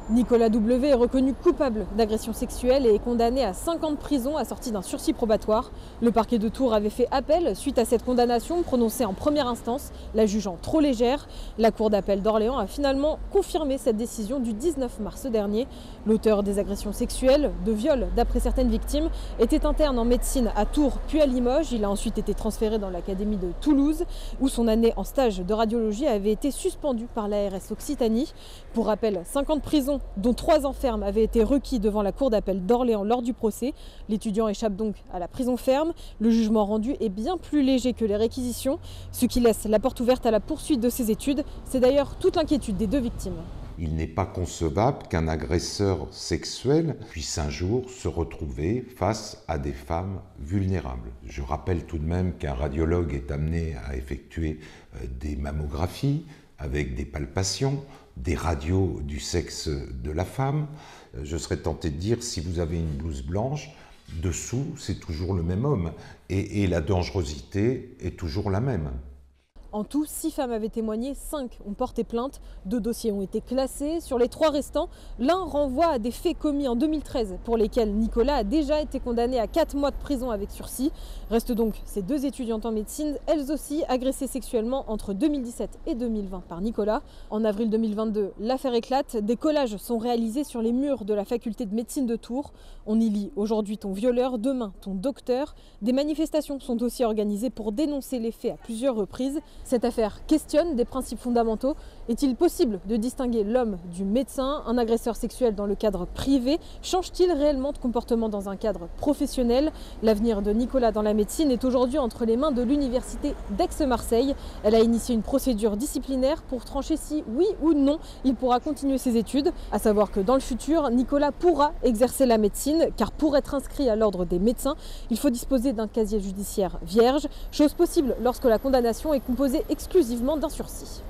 Nicolas W. est reconnu coupable d'agression sexuelle et est condamné à 5 ans de prison assorti d'un sursis probatoire. Le parquet de Tours avait fait appel suite à cette condamnation prononcée en première instance, la jugeant trop légère. La cour d'appel d'Orléans a finalement confirmé cette décision du 19 mars dernier. L'auteur des agressions sexuelles, de viol d'après certaines victimes, était interne en médecine à Tours puis à Limoges. Il a ensuite été transféré dans l'académie de Toulouse où son année en stage de radiologie avait été suspendue par l'ARS Occitanie. Pour rappel, 5 ans de prison dont 3 ans ferme avaient été requis devant la cour d'appel d'Orléans lors du procès. L'étudiant échappe donc à la prison ferme. Le jugement rendu est bien plus léger que les réquisitions, ce qui laisse la porte ouverte à la poursuite de ses études. C'est d'ailleurs toute l'inquiétude des 2 victimes. Il n'est pas concevable qu'un agresseur sexuel puisse un jour se retrouver face à des femmes vulnérables. Je rappelle tout de même qu'un radiologue est amené à effectuer des mammographies avec des palpations, des radios du sexe de la femme. Je serais tenté de dire, si vous avez une blouse blanche, dessous, c'est toujours le même homme. Et la dangerosité est toujours la même. En tout, 6 femmes avaient témoigné, 5 ont porté plainte, 2 dossiers ont été classés. Sur les 3 restants, l'un renvoie à des faits commis en 2013 pour lesquels Nicolas a déjà été condamné à 4 mois de prison avec sursis. Restent donc ces 2 étudiantes en médecine, elles aussi agressées sexuellement entre 2017 et 2020 par Nicolas. En avril 2022, l'affaire éclate, des collages sont réalisés sur les murs de la faculté de médecine de Tours. On y lit aujourd'hui ton violeur, demain ton docteur. Des manifestations sont aussi organisées pour dénoncer les faits à plusieurs reprises. Cette affaire questionne des principes fondamentaux. Est-il possible de distinguer l'homme du médecin? Un agresseur sexuel dans le cadre privé change-t-il réellement de comportement dans un cadre professionnel? L'avenir de Nicolas dans la médecine est aujourd'hui entre les mains de l'université d'Aix-Marseille. Elle a initié une procédure disciplinaire pour trancher si oui ou non il pourra continuer ses études. À savoir que dans le futur, Nicolas pourra exercer la médecine car pour être inscrit à l'ordre des médecins, il faut disposer d'un casier judiciaire vierge, chose possible lorsque la condamnation est composée exclusivement d'un sursis.